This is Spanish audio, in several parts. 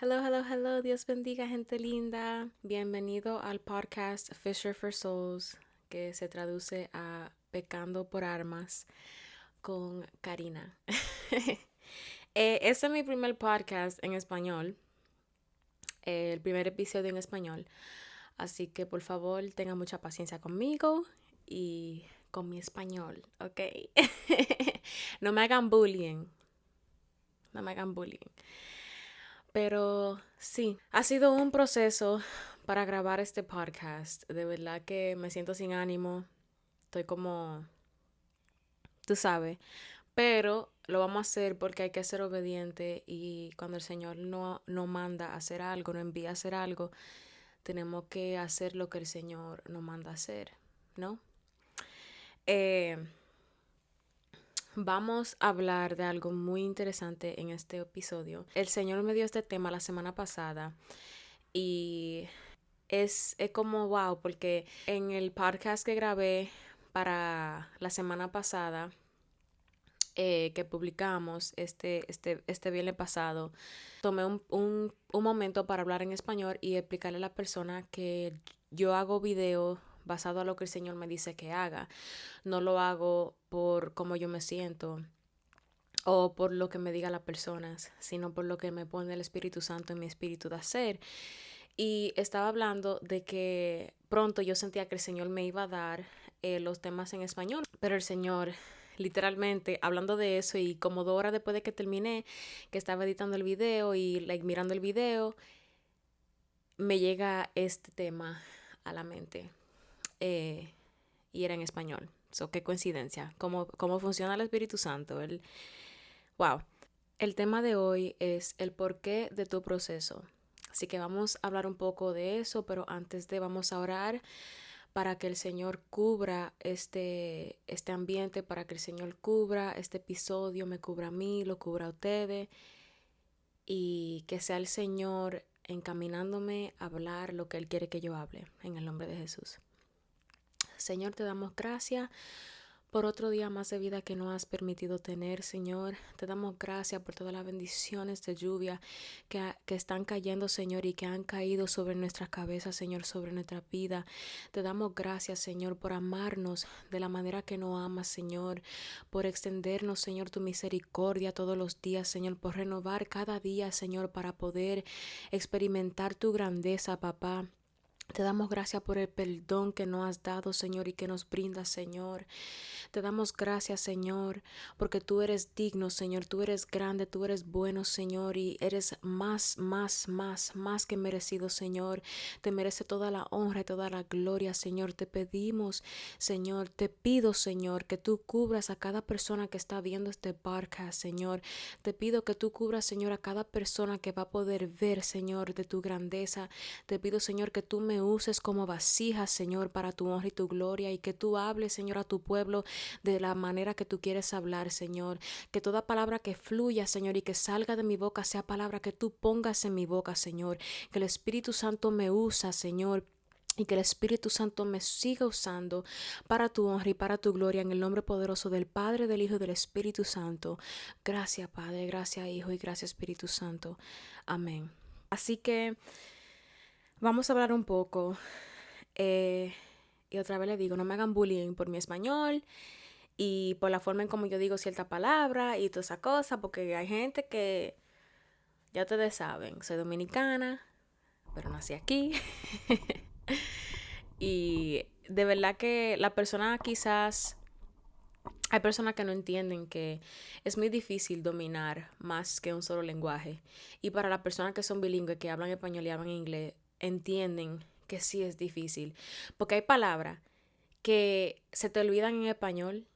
Hello, hello, hello. Dios bendiga, gente linda. Bienvenido al podcast Fisher for Souls, que se traduce a Pecando por Armas con Karina. Este es mi primer podcast en español, el primer episodio en español. Así que por favor tengan mucha paciencia conmigo y con mi español, ¿ok? No me hagan bullying. No me hagan bullying. Pero sí, ha sido un proceso para grabar este podcast. De verdad que me siento sin ánimo. Estoy como, tú sabes. Pero lo vamos a hacer porque hay que ser obediente y cuando el Señor no manda a hacer algo, no envía a hacer algo, tenemos que hacer lo que el Señor nos manda a hacer, ¿no? Eh, Vamos a hablar de algo muy interesante en este episodio. El Señor me dio este tema la semana pasada y es como wow, porque en el podcast que grabé para la semana pasada, que publicamos este viernes pasado, tomé un momento para hablar en español y explicarle a la persona que yo hago video basado a lo que el Señor me dice que haga. No lo hago por cómo yo me siento o por lo que me diga las personas, sino por lo que me pone el Espíritu Santo en mi espíritu de hacer. Y estaba hablando de que pronto yo sentía que el Señor me iba a dar los temas en español, pero el Señor, literalmente, hablando de eso y como 2 horas después de que terminé, que estaba editando el video y mirando el video, me llega este tema a la mente y era en español. So, qué coincidencia, cómo funciona el Espíritu Santo. Wow. El tema de hoy es el porqué de tu proceso. Así que vamos a hablar un poco de eso, pero antes de vamos a orar para que el Señor cubra este ambiente, para que el Señor cubra este episodio, me cubra a mí, lo cubra a ustedes y que sea el Señor encaminándome a hablar lo que Él quiere que yo hable, en el nombre de Jesús. Señor, te damos gracias por otro día más de vida que nos has permitido tener, Señor. Te damos gracias por todas las bendiciones de lluvia que están cayendo, Señor, y que han caído sobre nuestras cabezas, Señor, sobre nuestra vida. Te damos gracias, Señor, por amarnos de la manera que nos amas, Señor, por extendernos, Señor, tu misericordia todos los días, Señor, por renovar cada día, Señor, para poder experimentar tu grandeza, papá. Te damos gracias por el perdón que nos has dado, Señor, y que nos brindas, Señor. Te damos gracias, Señor, porque tú eres digno, Señor, tú eres grande, tú eres bueno, Señor, y eres más que merecido, Señor. Te merece toda la honra y toda la gloria, Señor. Te pedimos, Señor, te pido, Señor, que tú cubras a cada persona que está viendo este podcast, Señor. Te pido que tú cubras, Señor, a cada persona que va a poder ver, Señor, de tu grandeza. Te pido, Señor, que tú me uses como vasija, Señor, para tu honra y tu gloria, y que tú hables, Señor, a tu pueblo de la manera que tú quieres hablar, Señor. Que toda palabra que fluya, Señor, y que salga de mi boca sea palabra que tú pongas en mi boca, Señor. Que el Espíritu Santo me usa, Señor. Y que el Espíritu Santo me siga usando para tu honra y para tu gloria, en el nombre poderoso del Padre, del Hijo y del Espíritu Santo. Gracias, Padre, gracias, Hijo, y gracias, Espíritu Santo. Amén. Así que vamos a hablar un poco. Y otra vez le digo, no me hagan bullying por mi español y por la forma en como yo digo cierta palabra y toda esa cosa, porque hay gente que ya ustedes saben, soy dominicana, pero nací aquí. Y de verdad que la persona quizás, hay personas que no entienden que es muy difícil dominar más que un solo lenguaje. Y para las personas que son bilingües, que hablan español y hablan inglés, entienden que sí es difícil. Porque hay palabras que se te olvidan en español,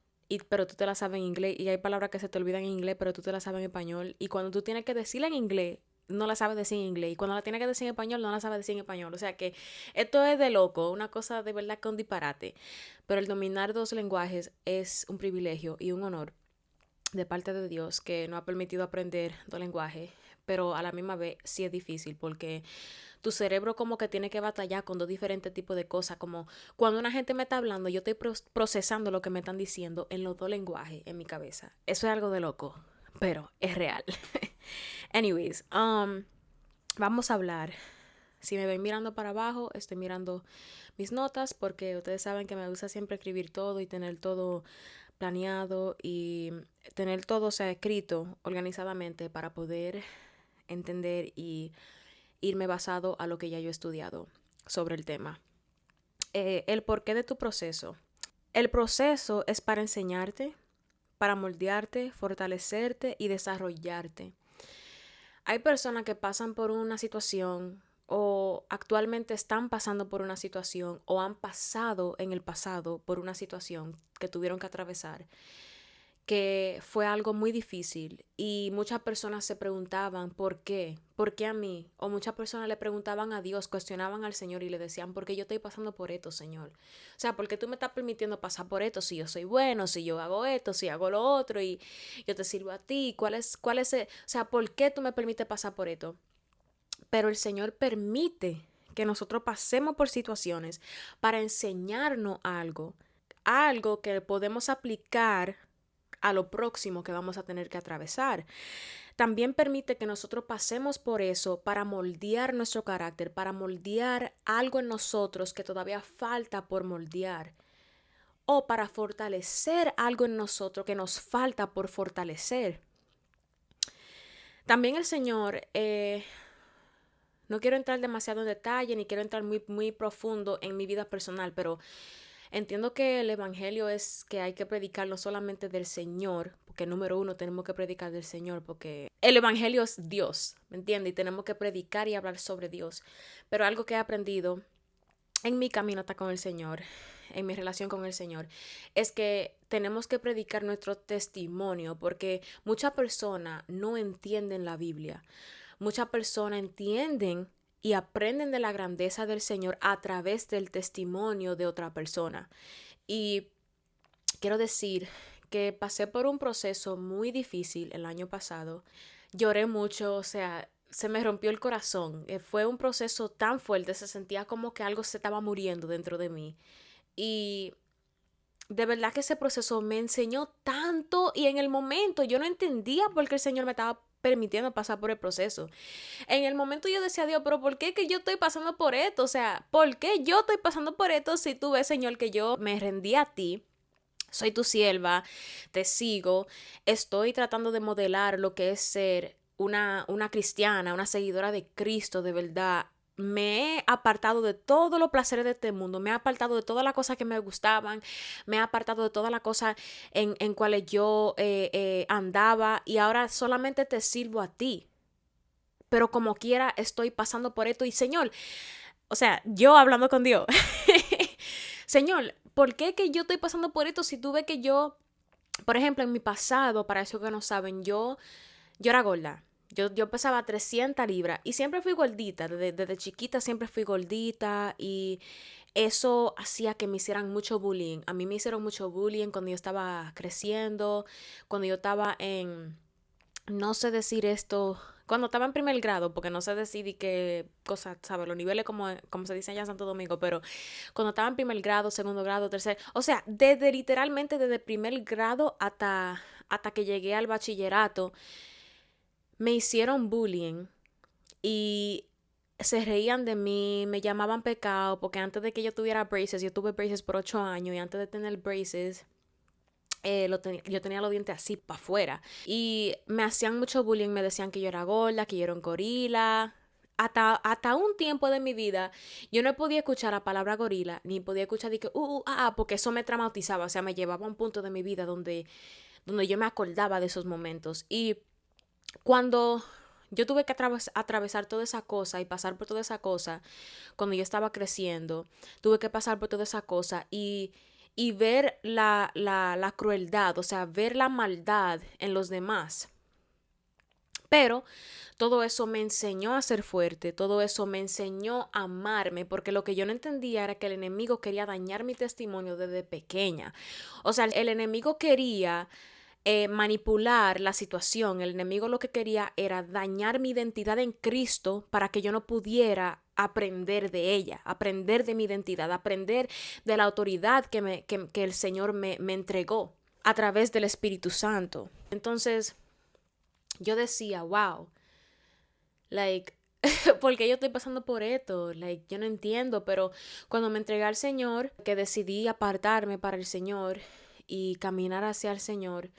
pero tú te las sabes en inglés. Y hay palabras que se te olvidan en inglés, pero tú te las sabes en español. Y cuando tú tienes que decirla en inglés, no la sabes decir en inglés. Y cuando la tienes que decir en español, no la sabes decir en español. O sea que esto es de loco, una cosa de verdad que un disparate. Pero el dominar 2 lenguajes es un privilegio y un honor de parte de Dios que nos ha permitido aprender 2 lenguajes. Pero a la misma vez sí es difícil porque tu cerebro como que tiene que batallar con 2 diferentes tipos de cosas, como cuando una gente me está hablando, yo estoy procesando lo que me están diciendo en los 2 lenguajes en mi cabeza. Eso es algo de loco, pero es real. Anyways, vamos a hablar. Si me ven mirando para abajo, estoy mirando mis notas porque ustedes saben que me gusta siempre escribir todo y tener todo planeado y tener todo, o sea, escrito organizadamente para poder entender y irme basado a lo que ya yo he estudiado sobre el tema. El porqué de tu proceso. El proceso es para enseñarte, para moldearte, fortalecerte y desarrollarte. Hay personas que pasan por una situación o actualmente están pasando por una situación o han pasado en el pasado por una situación que tuvieron que atravesar, que fue algo muy difícil y muchas personas se preguntaban ¿por qué a mí? O muchas personas le preguntaban a Dios, cuestionaban al Señor y le decían, ¿por qué yo estoy pasando por esto, Señor? O sea, ¿por qué tú me estás permitiendo pasar por esto si yo soy bueno, si yo hago esto, si hago lo otro y yo te sirvo a ti? O sea, ¿por qué tú me permites pasar por esto? Pero el Señor permite que nosotros pasemos por situaciones para enseñarnos algo que podemos aplicar a lo próximo que vamos a tener que atravesar. También permite que nosotros pasemos por eso para moldear nuestro carácter, para moldear algo en nosotros que todavía falta por moldear, o para fortalecer algo en nosotros que nos falta por fortalecer. También el Señor, no quiero entrar demasiado en detalle ni quiero entrar muy profundo en mi vida personal, pero entiendo que el evangelio es que hay que predicar no solamente del Señor, porque número uno tenemos que predicar del Señor, porque el evangelio es Dios, ¿me entiendes? Y tenemos que predicar y hablar sobre Dios. Pero algo que he aprendido en mi camino hasta con el Señor, en mi relación con el Señor, es que tenemos que predicar nuestro testimonio, porque muchas personas no entienden la Biblia. Muchas personas entienden y aprenden de la grandeza del Señor a través del testimonio de otra persona. Y quiero decir que pasé por un proceso muy difícil el año pasado. Lloré mucho, o sea, se me rompió el corazón. Fue un proceso tan fuerte, se sentía como que algo se estaba muriendo dentro de mí. Y de verdad que ese proceso me enseñó tanto y en el momento yo no entendía por qué el Señor me estaba permitiendo pasar por el proceso. En el momento yo decía, Dios, pero ¿por qué que yo estoy pasando por esto? O sea, ¿por qué yo estoy pasando por esto si tú ves, Señor, que yo me rendí a ti? Soy tu sierva, te sigo, estoy tratando de modelar lo que es ser una cristiana, una seguidora de Cristo de verdad. Me he apartado de todos los placeres de este mundo, me he apartado de todas las cosas que me gustaban, me he apartado de todas las cosas en cuales yo andaba y ahora solamente te sirvo a ti. Pero como quiera estoy pasando por esto y Señor, o sea, yo hablando con Dios, Señor, ¿por qué que yo estoy pasando por esto si tú ves que yo, por ejemplo, en mi pasado, para eso que no saben, yo era gorda. Yo pesaba 300 libras y siempre fui gordita, desde chiquita siempre fui gordita y eso hacía que me hicieran mucho bullying. A mí me hicieron mucho bullying cuando yo estaba creciendo, cuando yo estaba en, no sé decir esto, cuando estaba en primer grado, porque no sé decir qué cosas, ¿sabes? Los niveles como se dice allá en Santo Domingo, pero cuando estaba en primer grado, segundo grado, tercer, o sea, desde literalmente desde primer grado hasta que llegué al bachillerato, me hicieron bullying y se reían de mí, me llamaban pecado, porque antes de que yo tuviera braces, yo tuve braces por 8 años y antes de tener braces, yo tenía los dientes así para afuera. Y me hacían mucho bullying, me decían que yo era gorda, que yo era un gorila. Hasta un tiempo de mi vida, yo no podía escuchar la palabra gorila, ni podía escuchar de que, porque eso me traumatizaba, o sea, me llevaba a un punto de mi vida donde yo me acordaba de esos momentos. Y cuando yo tuve que atravesar toda esa cosa y pasar por toda esa cosa, cuando yo estaba creciendo, tuve que pasar por toda esa cosa y ver la crueldad, o sea, ver la maldad en los demás. Pero todo eso me enseñó a ser fuerte, todo eso me enseñó a amarme, porque lo que yo no entendía era que el enemigo quería dañar mi testimonio desde pequeña. O sea, el enemigo quería manipular la situación. El enemigo lo que quería era dañar mi identidad en Cristo para que yo no pudiera aprender de ella, aprender de mi identidad, aprender de la autoridad que el Señor me entregó a través del Espíritu Santo. Entonces yo decía, wow, like, ¿Por qué yo estoy pasando por esto? Like, yo no entiendo, pero cuando me entregué al Señor, que decidí apartarme para el Señor y caminar hacia el Señor,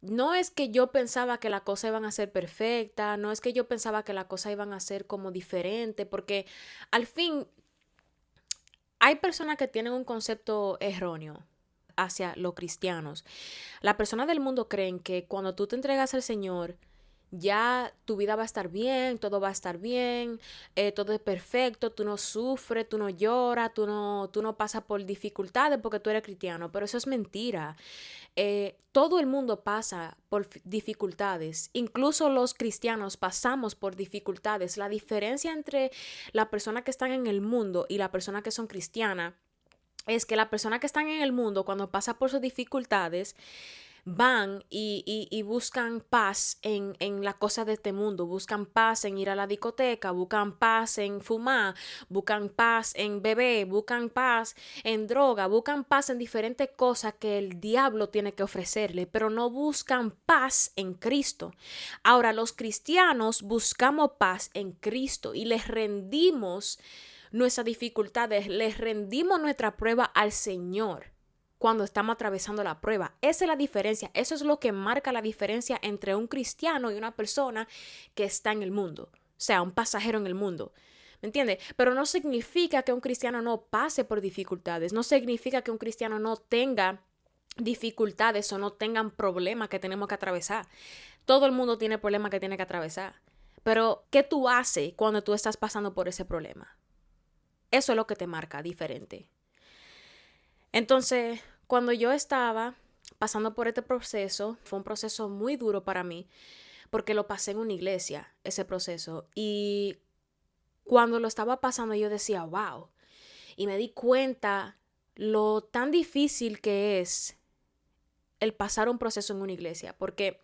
no es que yo pensaba que las cosas iban a ser perfectas, no es que yo pensaba que las cosas iban a ser como diferente, porque al fin hay personas que tienen un concepto erróneo hacia los cristianos. Las personas del mundo creen que cuando tú te entregas al Señor, ya tu vida va a estar bien, todo va a estar bien, todo es perfecto, tú no sufres, tú no lloras, tú no pasas por dificultades porque tú eres cristiano, pero eso es mentira. Todo el mundo pasa por dificultades, incluso los cristianos pasamos por dificultades. La diferencia entre las personas que están en el mundo y las personas que son cristianas es que las personas que están en el mundo cuando pasan por sus dificultades van y buscan paz en las cosas de este mundo, buscan paz en ir a la discoteca, buscan paz en fumar, buscan paz en beber, buscan paz en droga, buscan paz en diferentes cosas que el diablo tiene que ofrecerle, pero no buscan paz en Cristo. Ahora, los cristianos buscamos paz en Cristo y les rendimos nuestras dificultades, les rendimos nuestra prueba al Señor cuando estamos atravesando la prueba. Esa es la diferencia. Eso es lo que marca la diferencia entre un cristiano y una persona que está en el mundo. O sea, un pasajero en el mundo. ¿Me entiendes? Pero no significa que un cristiano no pase por dificultades. No significa que un cristiano no tenga dificultades o no tengan problemas que tenemos que atravesar. Todo el mundo tiene problemas que tiene que atravesar. Pero, ¿qué tú haces cuando tú estás pasando por ese problema? Eso es lo que te marca diferente. Entonces, cuando yo estaba pasando por este proceso, fue un proceso muy duro para mí, porque lo pasé en una iglesia, ese proceso. Y cuando lo estaba pasando, yo decía, wow. Y me di cuenta lo tan difícil que es el pasar un proceso en una iglesia. Porque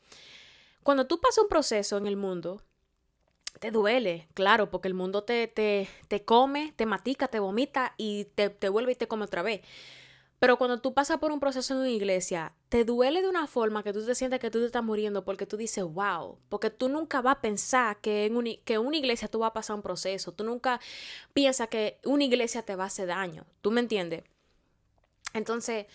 cuando tú pasas un proceso en el mundo, te duele, claro, porque el mundo te come, te matica, te vomita y te vuelve y te come otra vez. Pero cuando tú pasas por un proceso en una iglesia, te duele de una forma que tú te sientes que tú te estás muriendo porque tú dices, wow, porque tú nunca vas a pensar que en una iglesia tú vas a pasar un proceso, tú nunca piensas que una iglesia te va a hacer daño, ¿tú me entiendes? Entonces,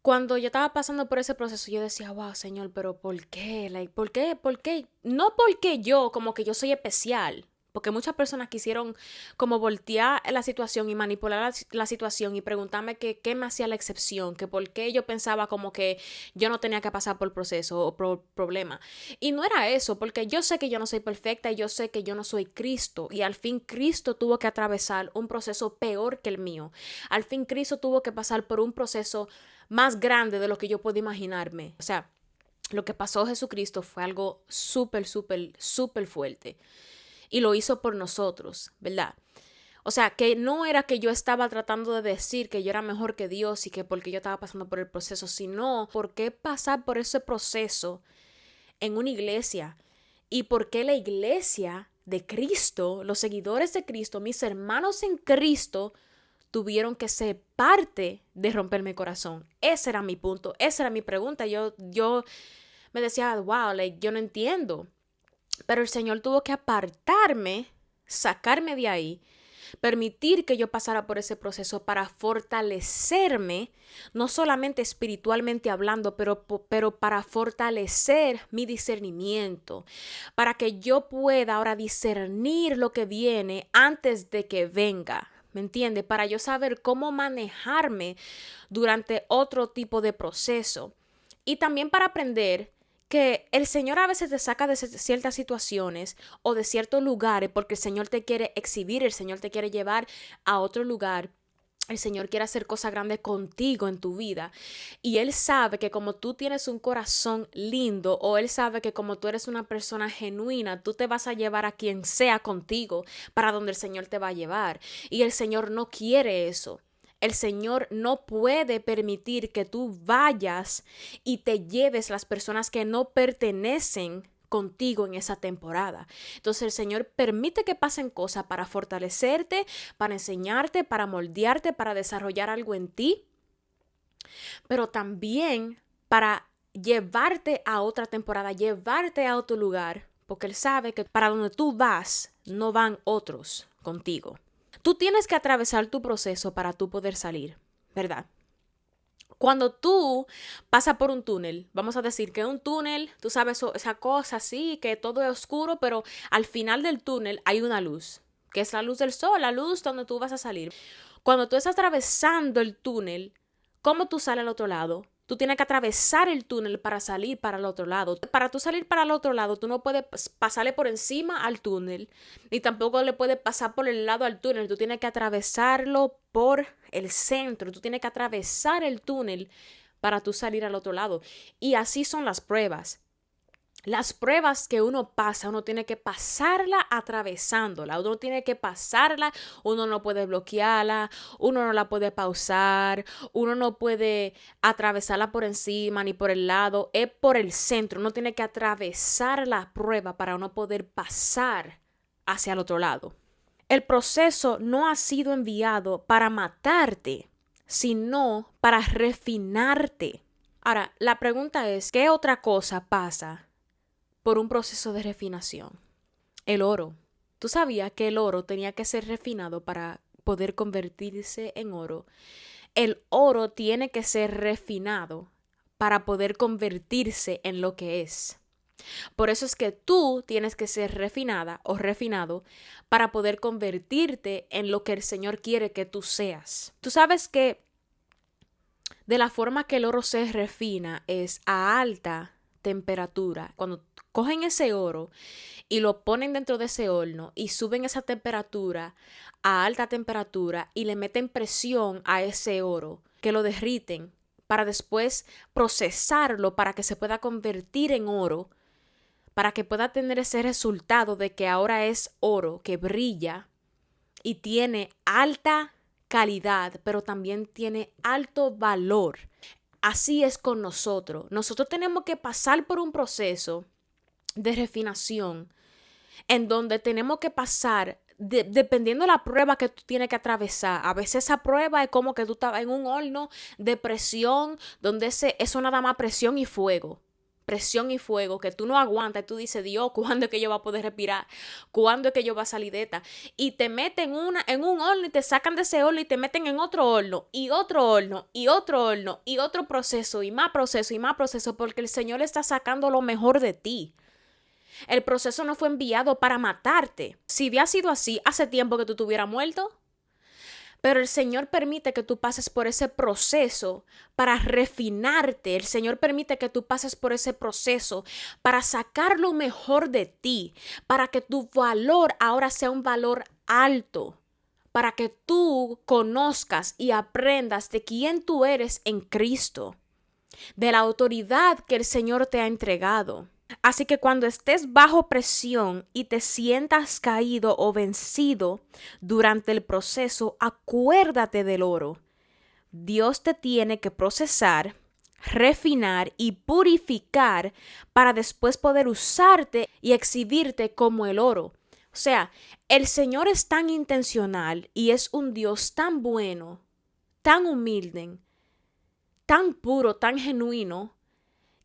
cuando yo estaba pasando por ese proceso, yo decía, wow, Señor, pero ¿por qué? Like, ¿por qué? ¿Por qué? No porque yo, como que yo soy especial. Porque muchas personas quisieron como voltear la situación y manipular la situación y preguntarme que qué me hacía la excepción, que por qué yo pensaba como que yo no tenía que pasar por el proceso o problema. Y no era eso, porque yo sé que yo no soy perfecta y yo sé que yo no soy Cristo. Y al fin Cristo tuvo que atravesar un proceso peor que el mío. Al fin Cristo tuvo que pasar por un proceso más grande de lo que yo puedo imaginarme. O sea, lo que pasó Jesucristo fue algo súper, súper, súper fuerte. Y lo hizo por nosotros, ¿verdad? O sea, que no era que yo estaba tratando de decir que yo era mejor que Dios y que porque yo estaba pasando por el proceso, sino por qué pasar por ese proceso en una iglesia y por qué la iglesia de Cristo, los seguidores de Cristo, mis hermanos en Cristo, tuvieron que ser parte de romperme el corazón. Ese era mi punto, esa era mi pregunta. Yo me decía, wow, like, yo no entiendo. Pero el Señor tuvo que apartarme, sacarme de ahí, permitir que yo pasara por ese proceso para fortalecerme, no solamente espiritualmente hablando, pero para fortalecer mi discernimiento, para que yo pueda ahora discernir lo que viene antes de que venga. ¿Me entiende? Para yo saber cómo manejarme durante otro tipo de proceso. Y también para aprender que el Señor a veces te saca de ciertas situaciones o de ciertos lugares porque el Señor te quiere exhibir, el Señor te quiere llevar a otro lugar. El Señor quiere hacer cosas grandes contigo en tu vida. Y Él sabe que como tú tienes un corazón lindo o Él sabe que como tú eres una persona genuina, tú te vas a llevar a quien sea contigo para donde el Señor te va a llevar. Y el Señor no quiere eso. El Señor no puede permitir que tú vayas y te lleves las personas que no pertenecen contigo en esa temporada. Entonces el Señor permite que pasen cosas para fortalecerte, para enseñarte, para moldearte, para desarrollar algo en ti, pero también para llevarte a otra temporada, llevarte a otro lugar, porque Él sabe que para donde tú vas, no van otros contigo. Tú tienes que atravesar tu proceso para tú poder salir, ¿verdad? Cuando tú pasas por un túnel, vamos a decir que un túnel, tú sabes, esa cosa así, que todo es oscuro, pero al final del túnel hay una luz, que es la luz del sol, la luz donde tú vas a salir. Cuando tú estás atravesando el túnel, ¿cómo tú sales al otro lado? Tú tienes que atravesar el túnel para salir para el otro lado. Para tú salir para el otro lado, tú no puedes pasarle por encima al túnel, ni tampoco le puedes pasar por el lado al túnel. Tú tienes que atravesarlo por el centro. Tú tienes que atravesar el túnel para tú salir al otro lado. Y así son las pruebas. Las pruebas que uno pasa, uno tiene que pasarla atravesándola, uno tiene que pasarla, uno no puede bloquearla, uno no la puede pausar, uno no puede atravesarla por encima ni por el lado, es por el centro, uno tiene que atravesar la prueba para uno poder pasar hacia el otro lado. El proceso no ha sido enviado para matarte, sino para refinarte. Ahora, la pregunta es, ¿qué otra cosa pasa por un proceso de refinación? El oro. ¿Tú sabías que el oro tenía que ser refinado para poder convertirse en oro? El oro tiene que ser refinado para poder convertirse en lo que es. Por eso es que tú tienes que ser refinada o refinado para poder convertirte en lo que el Señor quiere que tú seas. Tú sabes que de la forma que el oro se refina es a alta temperatura. Cuando cogen ese oro y lo ponen dentro de ese horno y suben esa temperatura a alta temperatura y le meten presión a ese oro, que lo derriten para después procesarlo para que se pueda convertir en oro, para que pueda tener ese resultado de que ahora es oro que brilla y tiene alta calidad, pero también tiene alto valor. Así es con nosotros. Nosotros tenemos que pasar por un proceso de refinación en donde tenemos que pasar, dependiendo de la prueba que tú tienes que atravesar. A veces esa prueba es como que tú estás en un horno de presión, donde eso nada más presión y fuego. Presión y fuego, que tú no aguantas y tú dices, Dios, ¿cuándo es que yo voy a poder respirar? ¿Cuándo es que yo voy a salir de esta? Y te meten en un horno y te sacan de ese horno y te meten en otro horno y otro horno y otro horno y otro proceso y más proceso y más proceso, porque el Señor está sacando lo mejor de ti. El proceso no fue enviado para matarte. Si hubiera sido así, hace tiempo que tú te hubieras muerto. Pero el Señor permite que tú pases por ese proceso para refinarte. El Señor permite que tú pases por ese proceso para sacar lo mejor de ti, para que tu valor ahora sea un valor alto, para que tú conozcas y aprendas de quién tú eres en Cristo, de la autoridad que el Señor te ha entregado. Así que cuando estés bajo presión y te sientas caído o vencido durante el proceso, acuérdate del oro. Dios te tiene que procesar, refinar y purificar para después poder usarte y exhibirte como el oro. O sea, el Señor es tan intencional y es un Dios tan bueno, tan humilde, tan puro, tan genuino,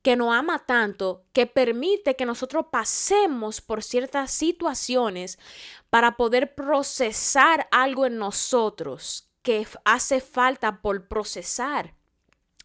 que nos ama tanto, que permite que nosotros pasemos por ciertas situaciones para poder procesar algo en nosotros que hace falta por procesar.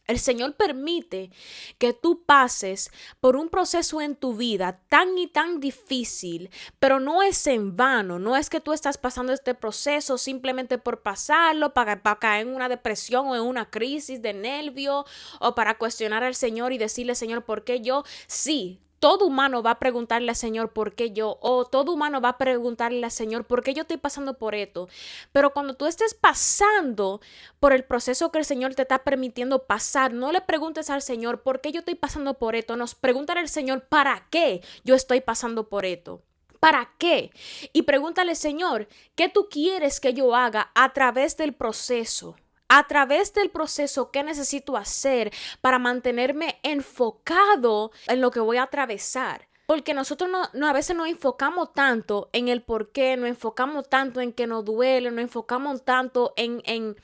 El Señor permite que tú pases por un proceso en tu vida tan y tan difícil, pero no es en vano, no es que tú estás pasando este proceso simplemente por pasarlo, para caer en una depresión o en una crisis de nervio o para cuestionar al Señor y decirle, Señor, ¿por qué yo? Sí. Todo humano va a preguntarle al Señor por qué yo, o todo humano va a preguntarle al Señor por qué yo estoy pasando por esto. Pero cuando tú estés pasando por el proceso que el Señor te está permitiendo pasar, no le preguntes al Señor por qué yo estoy pasando por esto. Nos pregúntale al Señor para qué yo estoy pasando por esto. ¿Para qué? Y pregúntale, Señor, ¿qué tú quieres que yo haga a través del proceso? A través del proceso, ¿qué necesito hacer para mantenerme enfocado en lo que voy a atravesar? Porque nosotros a veces nos enfocamos tanto en el por qué, nos enfocamos tanto en que nos duele, nos enfocamos tanto en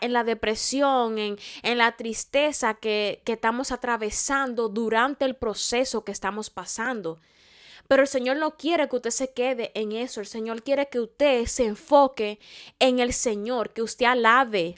la depresión, en la tristeza que estamos atravesando durante el proceso que estamos pasando. Pero el Señor no quiere que usted se quede en eso. El Señor quiere que usted se enfoque en el Señor, que usted alabe,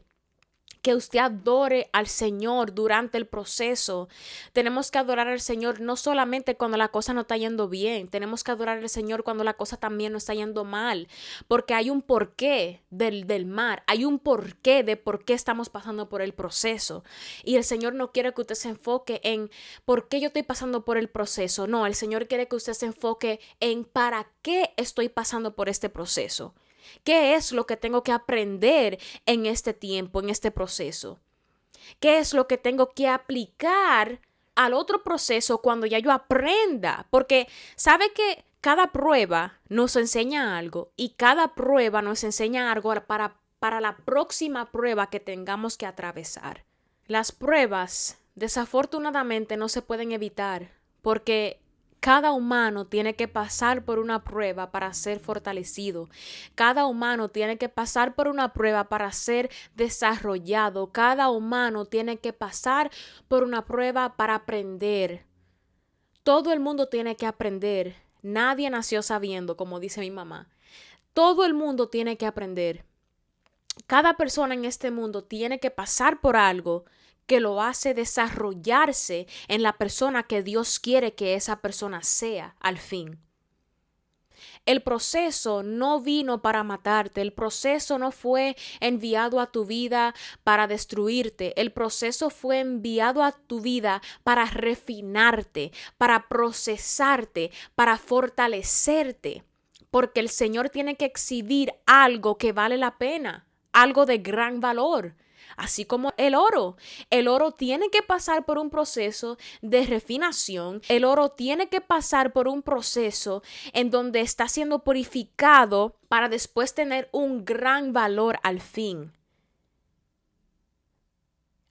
que usted adore al Señor durante el proceso. Tenemos que adorar al Señor no solamente cuando la cosa no está yendo bien, tenemos que adorar al Señor cuando la cosa también no está yendo mal, porque hay un porqué del mal, hay un porqué de por qué estamos pasando por el proceso. Y el Señor no quiere que usted se enfoque en por qué yo estoy pasando por el proceso. No, el Señor quiere que usted se enfoque en para qué estoy pasando por este proceso. ¿Qué es lo que tengo que aprender en este tiempo, en este proceso? ¿Qué es lo que tengo que aplicar al otro proceso cuando ya yo aprenda? Porque sabe que cada prueba nos enseña algo y cada prueba nos enseña algo para la próxima prueba que tengamos que atravesar. Las pruebas, desafortunadamente, no se pueden evitar porque cada humano tiene que pasar por una prueba para ser fortalecido. Cada humano tiene que pasar por una prueba para ser desarrollado. Cada humano tiene que pasar por una prueba para aprender. Todo el mundo tiene que aprender. Nadie nació sabiendo, como dice mi mamá. Todo el mundo tiene que aprender. Cada persona en este mundo tiene que pasar por algo que lo hace desarrollarse en la persona que Dios quiere que esa persona sea al fin. El proceso no vino para matarte, el proceso no fue enviado a tu vida para destruirte, el proceso fue enviado a tu vida para refinarte, para procesarte, para fortalecerte, porque el Señor tiene que exhibir algo que vale la pena, algo de gran valor. Así como el oro tiene que pasar por un proceso de refinación, el oro tiene que pasar por un proceso en donde está siendo purificado para después tener un gran valor al fin.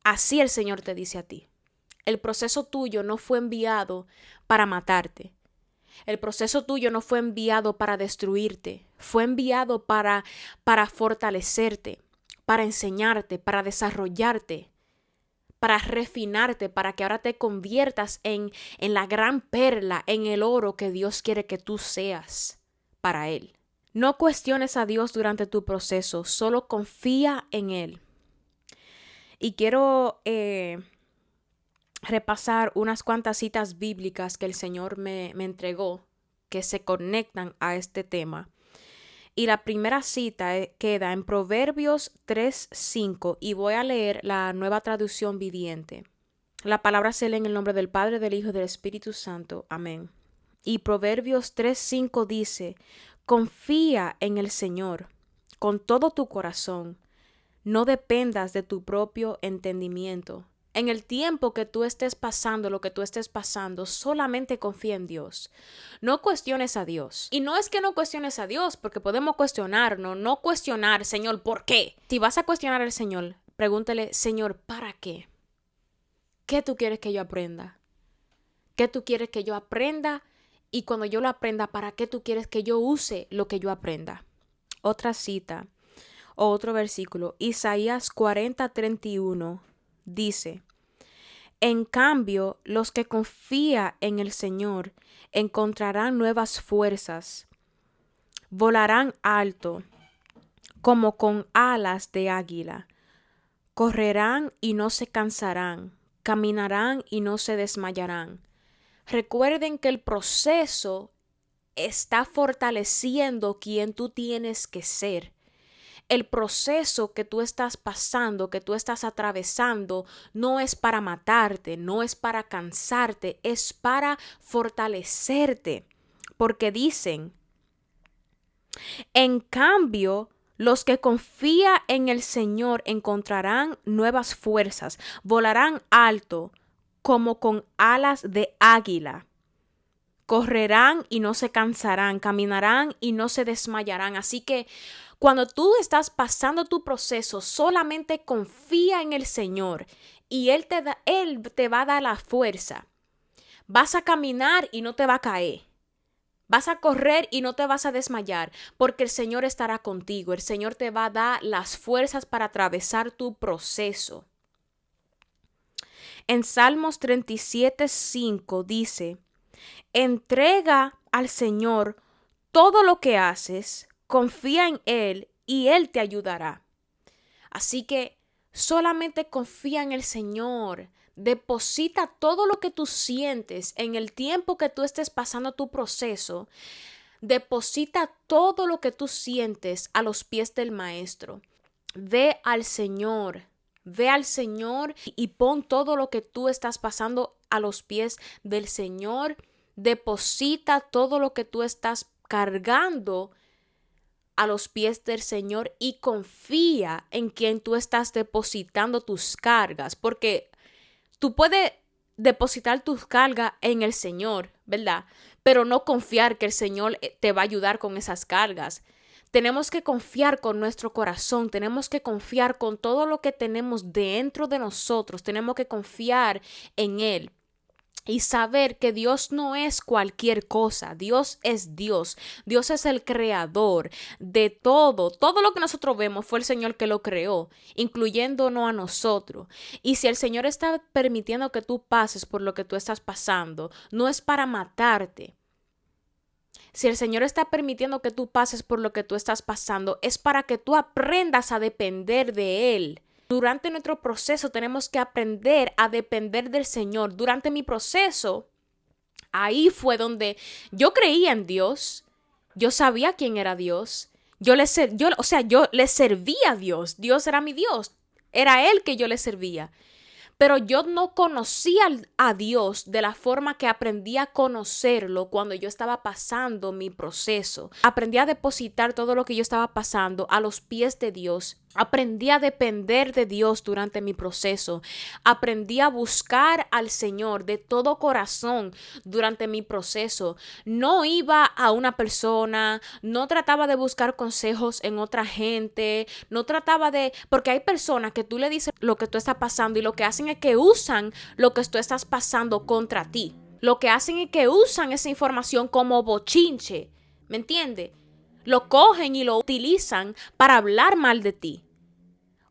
Así el Señor te dice a ti, el proceso tuyo no fue enviado para matarte. El proceso tuyo no fue enviado para destruirte, fue enviado para fortalecerte, para enseñarte, para desarrollarte, para refinarte, para que ahora te conviertas en la gran perla, en el oro que Dios quiere que tú seas para Él. No cuestiones a Dios durante tu proceso, solo confía en Él. Y quiero repasar unas cuantas citas bíblicas que el Señor me entregó que se conectan a este tema. Y la primera cita queda en Proverbios 3:5 y voy a leer la Nueva Traducción Viviente. La palabra se lee en el nombre del Padre, del Hijo y del Espíritu Santo. Amén. Y Proverbios 3:5 dice: confía en el Señor con todo tu corazón. No dependas de tu propio entendimiento. En el tiempo que tú estés pasando, lo que tú estés pasando, solamente confía en Dios. No cuestiones a Dios. Y no es que no cuestiones a Dios, porque podemos cuestionarnos, no cuestionar, Señor, ¿por qué? Si vas a cuestionar al Señor, pregúntale, Señor, ¿para qué? ¿Qué tú quieres que yo aprenda? ¿Qué tú quieres que yo aprenda? Y cuando yo lo aprenda, ¿para qué tú quieres que yo use lo que yo aprenda? Otra cita o otro versículo, Isaías 40:31. Dice: en cambio, los que confían en el Señor encontrarán nuevas fuerzas, volarán alto como con alas de águila, correrán y no se cansarán, caminarán y no se desmayarán. Recuerden que el proceso está fortaleciendo quien tú tienes que ser. El proceso que tú estás pasando, que tú estás atravesando, no es para matarte, no es para cansarte, es para fortalecerte. Porque dicen, en cambio, los que confían en el Señor encontrarán nuevas fuerzas, volarán alto como con alas de águila. Correrán y no se cansarán, caminarán y no se desmayarán. Así que cuando tú estás pasando tu proceso, solamente confía en el Señor y Él te va a dar la fuerza. Vas a caminar y no te va a caer. Vas a correr y no te vas a desmayar, porque el Señor estará contigo. El Señor te va a dar las fuerzas para atravesar tu proceso. En Salmos 37:5 dice: entrega al Señor todo lo que haces, confía en Él y Él te ayudará. Así que solamente confía en el Señor. Deposita todo lo que tú sientes en el tiempo que tú estés pasando tu proceso. Deposita todo lo que tú sientes a los pies del Maestro. Ve al Señor y pon todo lo que tú estás pasando a los pies del Señor. Deposita todo lo que tú estás cargando a los pies del Señor y confía en quien tú estás depositando tus cargas, porque tú puedes depositar tus cargas en el Señor, ¿verdad? Pero no confiar que el Señor te va a ayudar con esas cargas. Tenemos que confiar con nuestro corazón, tenemos que confiar con todo lo que tenemos dentro de nosotros, tenemos que confiar en Él. Y saber que Dios no es cualquier cosa, Dios es Dios, Dios es el creador de todo, todo lo que nosotros vemos fue el Señor que lo creó, incluyéndonos a nosotros. Y si el Señor está permitiendo que tú pases por lo que tú estás pasando, no es para matarte. Si el Señor está permitiendo que tú pases por lo que tú estás pasando, es para que tú aprendas a depender de Él. Durante nuestro proceso tenemos que aprender a depender del Señor. Durante mi proceso, ahí fue donde yo creía en Dios. Yo sabía quién era Dios. Yo le servía a Dios. Dios era mi Dios. Era Él que yo le servía. Pero yo no conocía a Dios de la forma que aprendí a conocerlo cuando yo estaba pasando mi proceso. Aprendí a depositar todo lo que yo estaba pasando a los pies de Dios. Aprendí a depender de Dios durante mi proceso. Aprendí a buscar al Señor de todo corazón durante mi proceso. No iba a una persona, no trataba de buscar consejos en otra gente, no trataba de... Porque hay personas que tú le dices lo que tú estás pasando y lo que hacen es que usan lo que tú estás pasando contra ti. Lo que hacen es que usan esa información como bochinche, ¿me entiendes? Lo cogen y lo utilizan para hablar mal de ti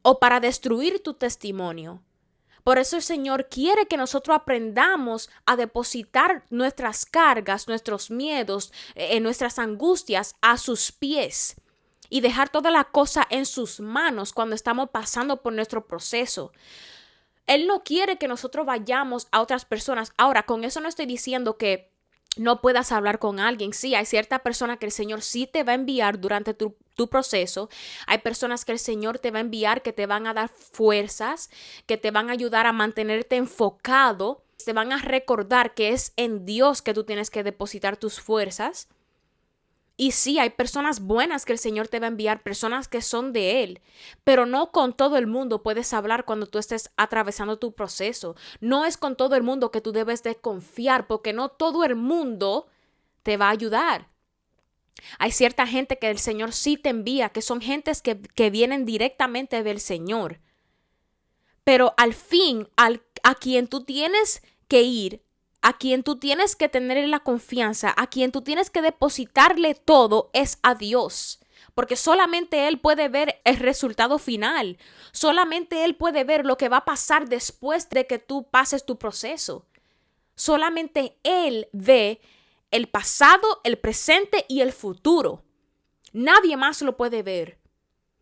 o para destruir tu testimonio. Por eso el Señor quiere que nosotros aprendamos a depositar nuestras cargas, nuestros miedos, nuestras angustias a sus pies y dejar toda la cosa en sus manos cuando estamos pasando por nuestro proceso. Él no quiere que nosotros vayamos a otras personas. Ahora, con eso no estoy diciendo que no puedas hablar con alguien. Sí, hay cierta persona que el Señor sí te va a enviar durante tu proceso. Hay personas que el Señor te va a enviar que te van a dar fuerzas, que te van a ayudar a mantenerte enfocado, te van a recordar que es en Dios que tú tienes que depositar tus fuerzas. Y sí, hay personas buenas que el Señor te va a enviar, personas que son de Él, pero no con todo el mundo puedes hablar cuando tú estés atravesando tu proceso. No es con todo el mundo que tú debes de confiar, porque no todo el mundo te va a ayudar. Hay cierta gente que el Señor sí te envía, que son gentes que vienen directamente del Señor. Pero al fin, a quien tú tienes que ir, a quien tú tienes que tener la confianza, a quien tú tienes que depositarle todo es a Dios. Porque solamente Él puede ver el resultado final. Solamente Él puede ver lo que va a pasar después de que tú pases tu proceso. Solamente Él ve el pasado, el presente y el futuro. Nadie más lo puede ver.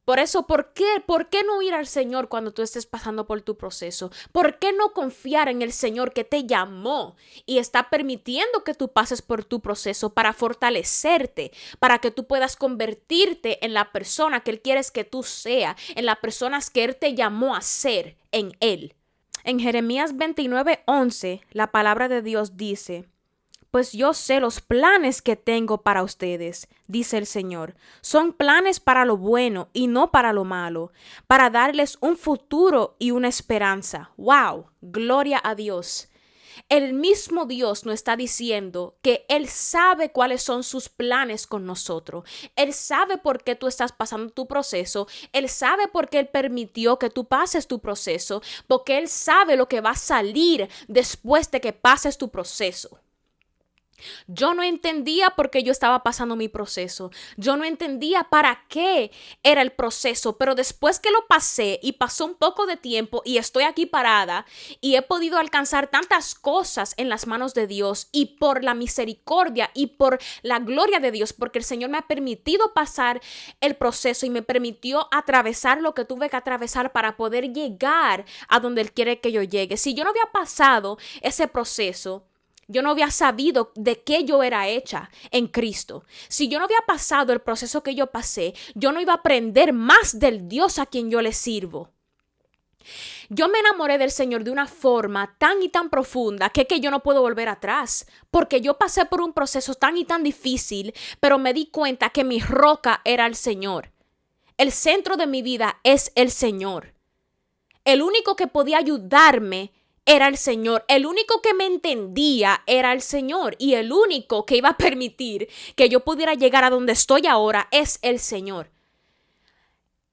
Por eso, ¿por qué no ir al Señor cuando tú estés pasando por tu proceso? ¿Por qué no confiar en el Señor que te llamó y está permitiendo que tú pases por tu proceso para fortalecerte, para que tú puedas convertirte en la persona que Él quiere que tú seas, en las personas que Él te llamó a ser en Él? En Jeremías 29:11, la palabra de Dios dice: pues yo sé los planes que tengo para ustedes, dice el Señor. Son planes para lo bueno y no para lo malo, para darles un futuro y una esperanza. ¡Wow! Gloria a Dios. El mismo Dios nos está diciendo que Él sabe cuáles son sus planes con nosotros. Él sabe por qué tú estás pasando tu proceso. Él sabe por qué Él permitió que tú pases tu proceso, porque Él sabe lo que va a salir después de que pases tu proceso. Yo no entendía por qué yo estaba pasando mi proceso. Yo no entendía para qué era el proceso, pero después que lo pasé y pasó un poco de tiempo y estoy aquí parada y he podido alcanzar tantas cosas en las manos de Dios y por la misericordia y por la gloria de Dios, porque el Señor me ha permitido pasar el proceso y me permitió atravesar lo que tuve que atravesar para poder llegar a donde Él quiere que yo llegue. Si yo no había pasado ese proceso, yo no había sabido de qué yo era hecha en Cristo. Si yo no había pasado el proceso que yo pasé, yo no iba a aprender más del Dios a quien yo le sirvo. Yo me enamoré del Señor de una forma tan y tan profunda que yo no puedo volver atrás, porque yo pasé por un proceso tan y tan difícil, pero me di cuenta que mi roca era el Señor. El centro de mi vida es el Señor. El único que podía ayudarme era el Señor. El único que me entendía era el Señor. Y el único que iba a permitir que yo pudiera llegar a donde estoy ahora es el Señor.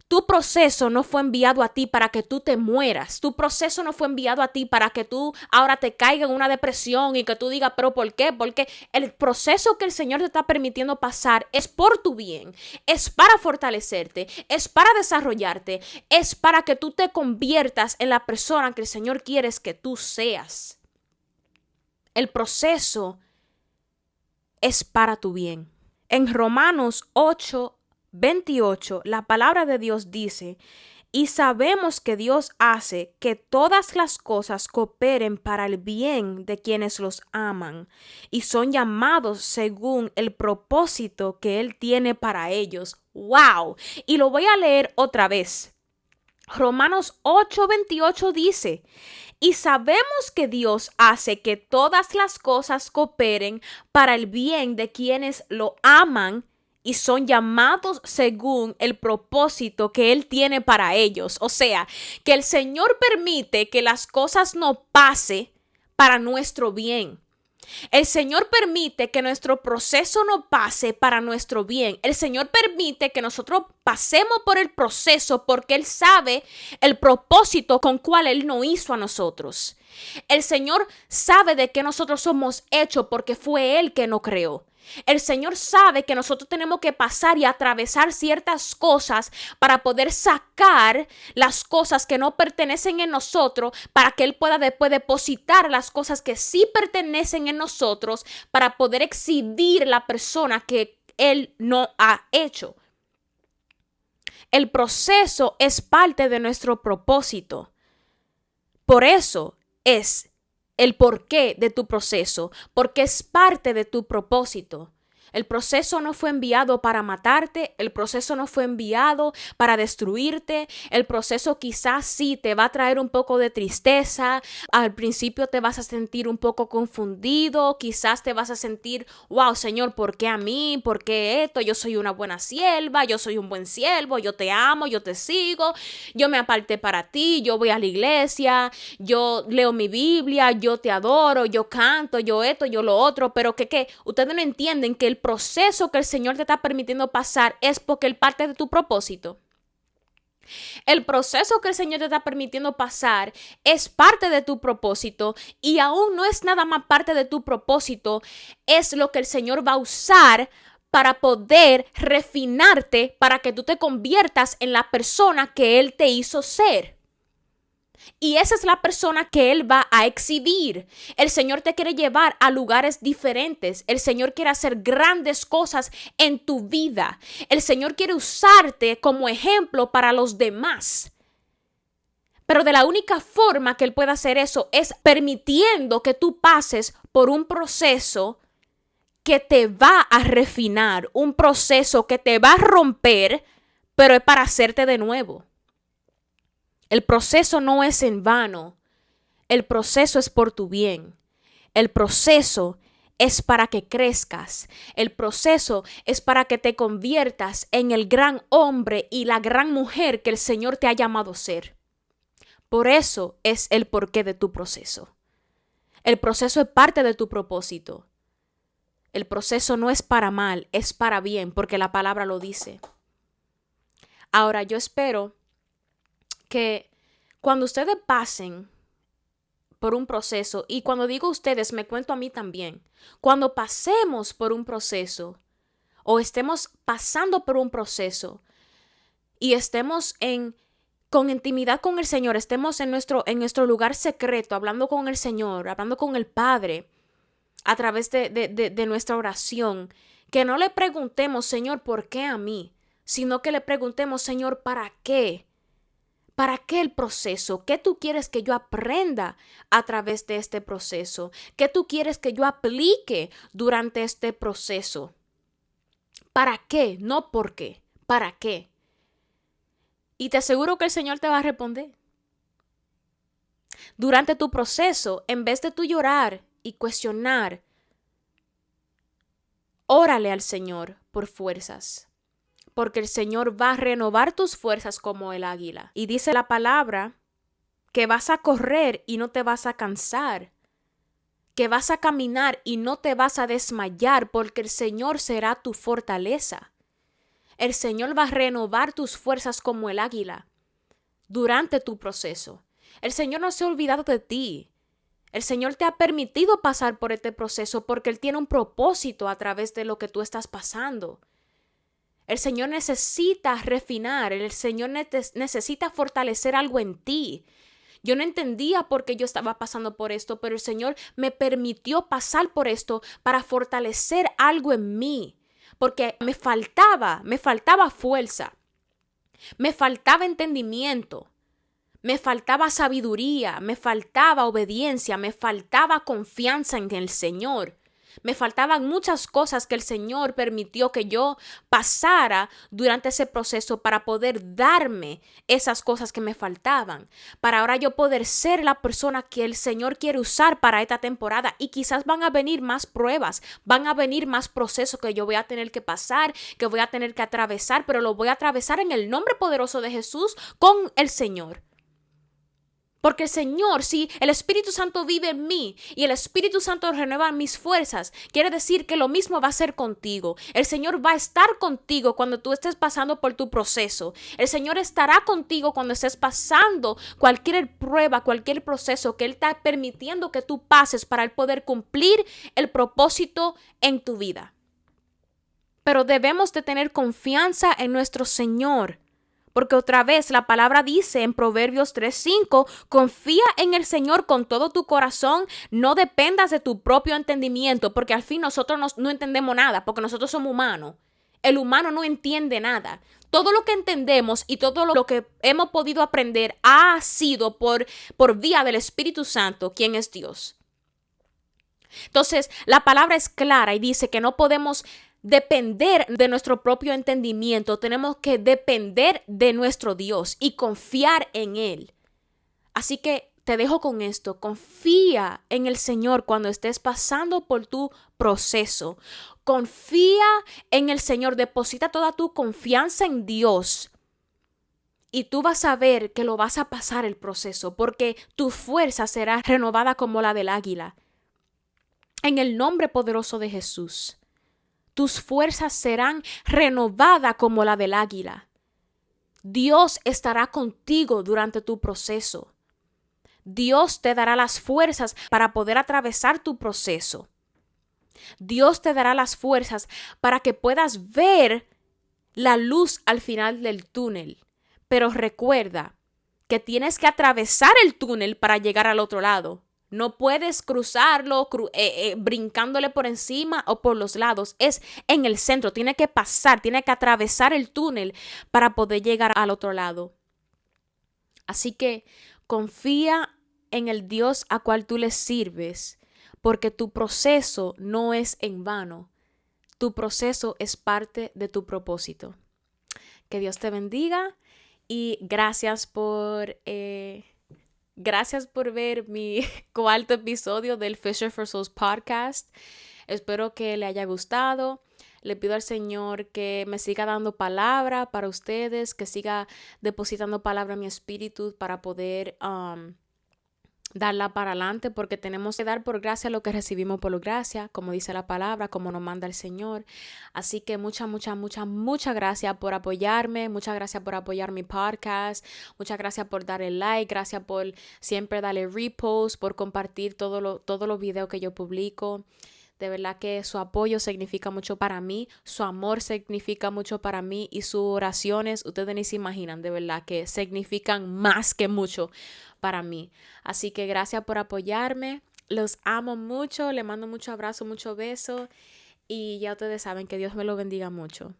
Tu proceso no fue enviado a ti para que tú te mueras. Tu proceso no fue enviado a ti para que tú ahora te caigas en una depresión y que tú digas, ¿pero por qué? Porque el proceso que el Señor te está permitiendo pasar es por tu bien, es para fortalecerte, es para desarrollarte, es para que tú te conviertas en la persona que el Señor quiere que tú seas. El proceso es para tu bien. En Romanos 8:28, la palabra de Dios dice, y sabemos que Dios hace que todas las cosas cooperen para el bien de quienes los aman y son llamados según el propósito que Él tiene para ellos. ¡Wow! Y lo voy a leer otra vez. Romanos 8:28 dice, y sabemos que Dios hace que todas las cosas cooperen para el bien de quienes lo aman y son llamados según el propósito que Él tiene para ellos. O sea, que el Señor permite que las cosas no pasen para nuestro bien. El Señor permite que nuestro proceso no pase para nuestro bien. El Señor permite que nosotros pasemos por el proceso porque Él sabe el propósito con cual Él nos hizo a nosotros. El Señor sabe de qué nosotros somos hechos porque fue Él que nos creó. El Señor sabe que nosotros tenemos que pasar y atravesar ciertas cosas para poder sacar las cosas que no pertenecen en nosotros, para que Él pueda después depositar las cosas que sí pertenecen en nosotros, para poder exhibir la persona que Él no ha hecho. El proceso es parte de nuestro propósito. Por eso es el porqué de tu proceso, porque es parte de tu propósito. El proceso no fue enviado para matarte, el proceso no fue enviado para destruirte, el proceso quizás sí te va a traer un poco de tristeza, al principio te vas a sentir un poco confundido, quizás te vas a sentir, wow, Señor, ¿por qué a mí? ¿Por qué esto? Yo soy una buena sierva, yo soy un buen siervo, yo te amo, yo te sigo, yo me aparté para ti, yo voy a la iglesia, yo leo mi Biblia, yo te adoro, yo canto, yo esto, yo lo otro, pero que ustedes no entienden que el proceso que el Señor te está permitiendo pasar es porque Él parte de tu propósito. El proceso que el Señor te está permitiendo pasar es parte de tu propósito y aún no es nada más parte de tu propósito, es lo que el Señor va a usar para poder refinarte, para que tú te conviertas en la persona que Él te hizo ser. Y esa es la persona que Él va a exhibir. El Señor te quiere llevar a lugares diferentes. El Señor quiere hacer grandes cosas en tu vida. El Señor quiere usarte como ejemplo para los demás. Pero de la única forma que Él puede hacer eso es permitiendo que tú pases por un proceso que te va a refinar, un proceso que te va a romper, pero es para hacerte de nuevo. El proceso no es en vano. El proceso es por tu bien. El proceso es para que crezcas. El proceso es para que te conviertas en el gran hombre y la gran mujer que el Señor te ha llamado a ser. Por eso es el porqué de tu proceso. El proceso es parte de tu propósito. El proceso no es para mal, es para bien, porque la palabra lo dice. Ahora, yo espero que cuando ustedes pasen por un proceso, y cuando digo ustedes, me cuento a mí también, cuando pasemos por un proceso o estemos pasando por un proceso y estemos con intimidad con el Señor, estemos en nuestro lugar secreto, hablando con el Señor, hablando con el Padre, a través de nuestra oración, que no le preguntemos, Señor, ¿por qué a mí? Sino que le preguntemos, Señor, ¿para qué? ¿Para qué el proceso? ¿Qué tú quieres que yo aprenda a través de este proceso? ¿Qué tú quieres que yo aplique durante este proceso? ¿Para qué? No por qué. ¿Para qué? Y te aseguro que el Señor te va a responder. Durante tu proceso, en vez de tú llorar y cuestionar, órale al Señor por fuerzas, porque el Señor va a renovar tus fuerzas como el águila. Y dice la palabra que vas a correr y no te vas a cansar, que vas a caminar y no te vas a desmayar, porque el Señor será tu fortaleza. El Señor va a renovar tus fuerzas como el águila durante tu proceso. El Señor no se ha olvidado de ti. El Señor te ha permitido pasar por este proceso porque Él tiene un propósito a través de lo que tú estás pasando. El Señor necesita refinar, el Señor necesita fortalecer algo en ti. Yo no entendía por qué yo estaba pasando por esto, pero el Señor me permitió pasar por esto para fortalecer algo en mí, porque me faltaba fuerza, me faltaba entendimiento, me faltaba sabiduría, me faltaba obediencia, me faltaba confianza en el Señor. Me faltaban muchas cosas que el Señor permitió que yo pasara durante ese proceso para poder darme esas cosas que me faltaban, para ahora yo poder ser la persona que el Señor quiere usar para esta temporada. Y quizás van a venir más pruebas, van a venir más procesos que yo voy a tener que pasar, que voy a tener que atravesar, pero lo voy a atravesar en el nombre poderoso de Jesús con el Señor. Porque el Señor, si el Espíritu Santo vive en mí y el Espíritu Santo renueva mis fuerzas, quiere decir que lo mismo va a ser contigo. El Señor va a estar contigo cuando tú estés pasando por tu proceso. El Señor estará contigo cuando estés pasando cualquier prueba, cualquier proceso que Él está permitiendo que tú pases para Él poder cumplir el propósito en tu vida. Pero debemos de tener confianza en nuestro Señor. Porque otra vez la palabra dice en Proverbios 3:5, confía en el Señor con todo tu corazón, no dependas de tu propio entendimiento, porque al fin nosotros no entendemos nada, porque nosotros somos humanos. El humano no entiende nada. Todo lo que entendemos y todo lo que hemos podido aprender ha sido por vía del Espíritu Santo, quien es Dios. Entonces, la palabra es clara y dice que no podemos depender de nuestro propio entendimiento, tenemos que depender de nuestro Dios y confiar en Él. Así que te dejo con esto, confía en el Señor cuando estés pasando por tu proceso. Confía en el Señor, deposita toda tu confianza en Dios. Y tú vas a ver que lo vas a pasar el proceso, porque tu fuerza será renovada como la del águila. En el nombre poderoso de Jesús. Tus fuerzas serán renovadas como la del águila. Dios estará contigo durante tu proceso. Dios te dará las fuerzas para poder atravesar tu proceso. Dios te dará las fuerzas para que puedas ver la luz al final del túnel. Pero recuerda que tienes que atravesar el túnel para llegar al otro lado. No puedes cruzarlo brincándole por encima o por los lados. Es en el centro. Tiene que pasar, tiene que atravesar el túnel para poder llegar al otro lado. Así que confía en el Dios a cual tú le sirves, porque tu proceso no es en vano. Tu proceso es parte de tu propósito. Que Dios te bendiga y gracias por ver mi cuarto episodio del Fisher for Souls podcast. Espero que le haya gustado. Le pido al Señor que me siga dando palabra para ustedes, que siga depositando palabra en mi espíritu para poder darla para adelante, porque tenemos que dar por gracia lo que recibimos por gracia, como dice la palabra, como nos manda el Señor. Así que muchas gracias por apoyarme, muchas gracias por apoyar mi podcast, muchas gracias por darle like, gracias por siempre darle repost, por compartir todos los videos que yo publico. De verdad que su apoyo significa mucho para mí, su amor significa mucho para mí y sus oraciones, ustedes ni se imaginan, de verdad que significan más que mucho para mí. Así que gracias por apoyarme, los amo mucho, les mando mucho abrazo, mucho beso y ya ustedes saben que Dios me lo bendiga mucho.